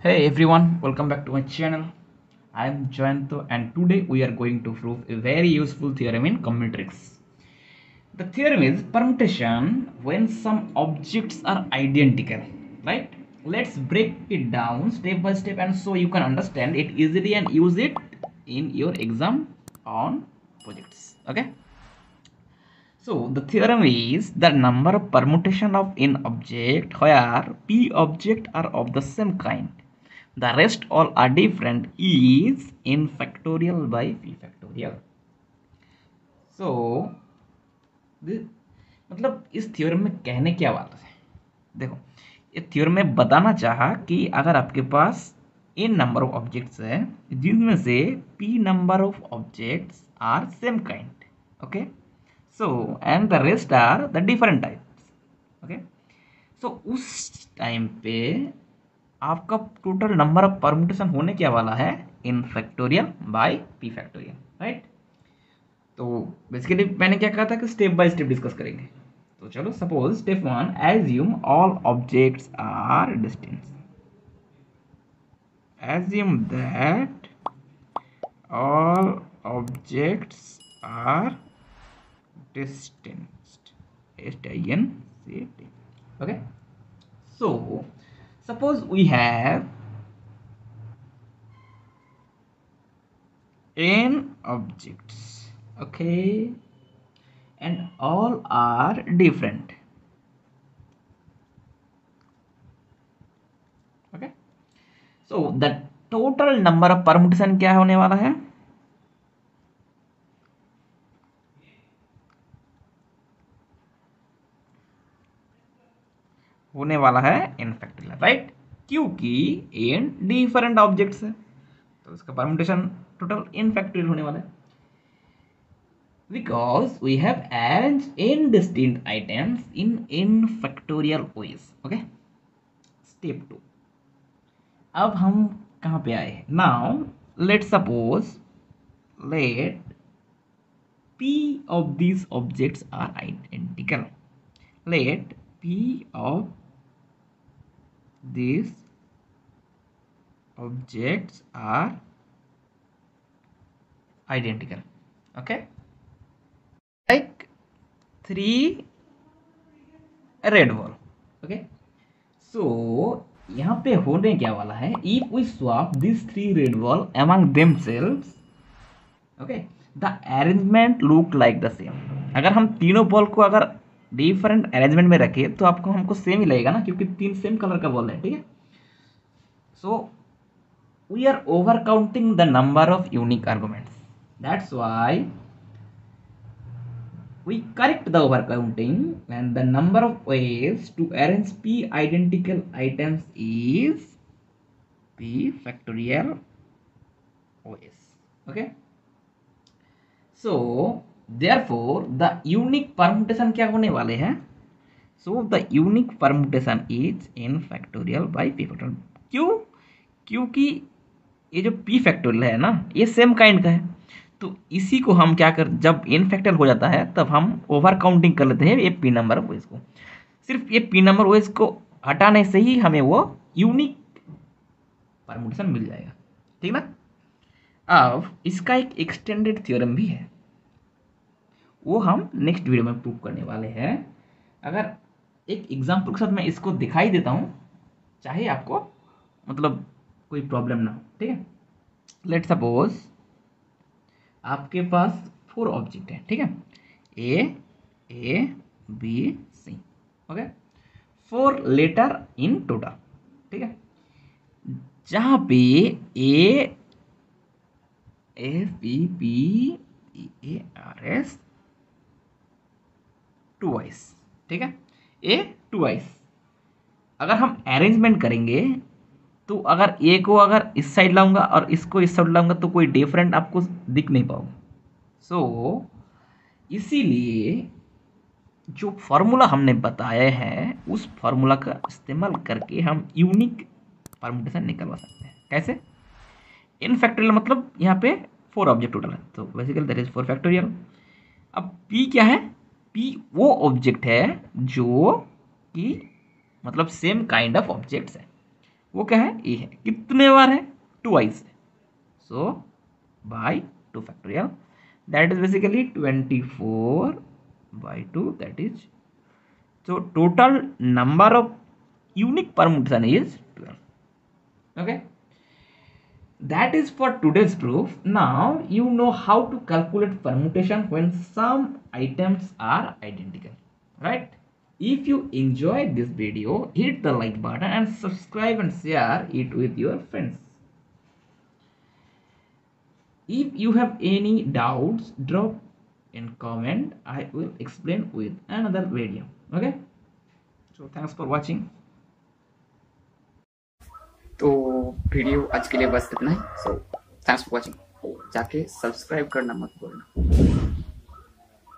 Hey everyone, welcome back to my channel. I am Jayanto and today we are going to prove a very useful theorem in combinatorics. The theorem is permutation when some objects are identical, right? Let's break it down step by step and so you can understand it easily and use it in your exam on projects. Okay? So the theorem is the number of permutation of an object where p objects are of the same kind. The rest all are different is n factorial by p factorial. So मतलब इस theorem में कहने क्या बात है, देखो ये theorem में बताना चाहा कि अगर आपके पास n नंबर ऑफ ऑब्जेक्ट्स है जिनमें से p number of objects are same kind, okay, so and the rest are the different types, okay, so उस टाइम पे आपका टोटल नंबर ऑफ परमुटेशन होने क्या वाला है इन factorial by P factorial, right. तो बेसिकली मैंने क्या कहा था कि स्टेप बाय स्टेप डिस्कस करेंगे। तो चलो suppose step one, assume all objects are distinct. Assume that all objects are distinct, S-I-N-C-T, okay. So suppose we have n objects, okay, and all are different, okay. So the total number of permutation क्या होने वाला है, होने वाला है n factorial, right, क्योंकि n different objects है तो इसका परमुटेशन टोटल n फैक्टोरियल होने वाला है because we have arranged n distinct items in n factorial ways, okay. Step 2, अब हम कहाँ पे आए, now let suppose let p of these objects are identical, let p of these objects are identical, okay, like 3 red wall, okay. So यहाँ पे होने क्या वाला है, if we swap these 3 red wall among themselves, okay, the arrangement look like the same। अगर हम तीनों ball को अगर डिफरेंट अरेंजमेंट में रखें तो आपको हमको सेम ही लगेगा ना, क्योंकि 3 सेम कलर का बॉल है, ठीक है। So we are over counting the number of unique arguments, that's why we correct the overcounting and the number of ways to arrange p identical items is p factorial ways, okay. So therefore the unique permutation क्या होने वाले हैं, so the unique permutation is n factorial by p factorial। क्यों, क्योंकि ये जो p factorial है ना ये सेम काइंड का है, तो इसी को हम क्या कर, जब n फैक्टोरियल हो जाता है तब हम ओवर काउंटिंग कर लेते हैं ये p नंबर ऑफ वेज को। सिर्फ ये p नंबर वेज को हटाने से ही हमें वो यूनिक परमुटेशन मिल जाएगा, ठीक ना। अब इसका एक एक्सटेंडेड थ्योरम भी है, वो हम नेक्स्ट वीडियो में प्रूव करने वाले हैं। अगर एक एग्जाम्पल के साथ मैं इसको दिखाई देता हूँ, चाहे आपको मतलब कोई प्रॉब्लम ना हो, ठीक है। लेट सपोज आपके पास 4 ऑब्जेक्ट है, ठीक है, A B C, okay, 4 letter in total, ठीक है, जहां पे A B B A are S twice, ठीक है, ए ट्वाइस। अगर हम अरेंजमेंट करेंगे तो अगर ए को अगर इस साइड लाऊंगा और इसको इस साइड लाऊंगा तो कोई डिफरेंट आपको दिख नहीं पाओगे। सो इसीलिए जो फॉर्मूला हमने बताया है उस फॉर्मूला का इस्तेमाल करके हम यूनिक परमुटेशन निकलवा सकते हैं। कैसे, इन फैक्टोरियल मतलब यहाँ पे 4 ऑब्जेक्ट टोटल है तो बेसिकली दैट इज 4 फैक्टोरियल। अब p क्या है, p वो ऑब्जेक्ट है जो कि मतलब सेम काइंड ऑफ ऑब्जेक्ट्स है, वो क्या है, ए है। कितने बार है, ट्वाइस है। So by 2 factorial, that is basically 24 by 2, that is, so total number of unique permutation is 12. Okay, that is for today's proof. Now you know how to calculate permutation when some items are identical, right? If you enjoyed this video, hit the like button and subscribe and share it with your friends. If you have any doubts, drop in comment. I will explain with another video. Okay, so thanks for watching. तो video आज के लिए बस इतना ही। So thanks for watching. जाके subscribe करना मत भूलना।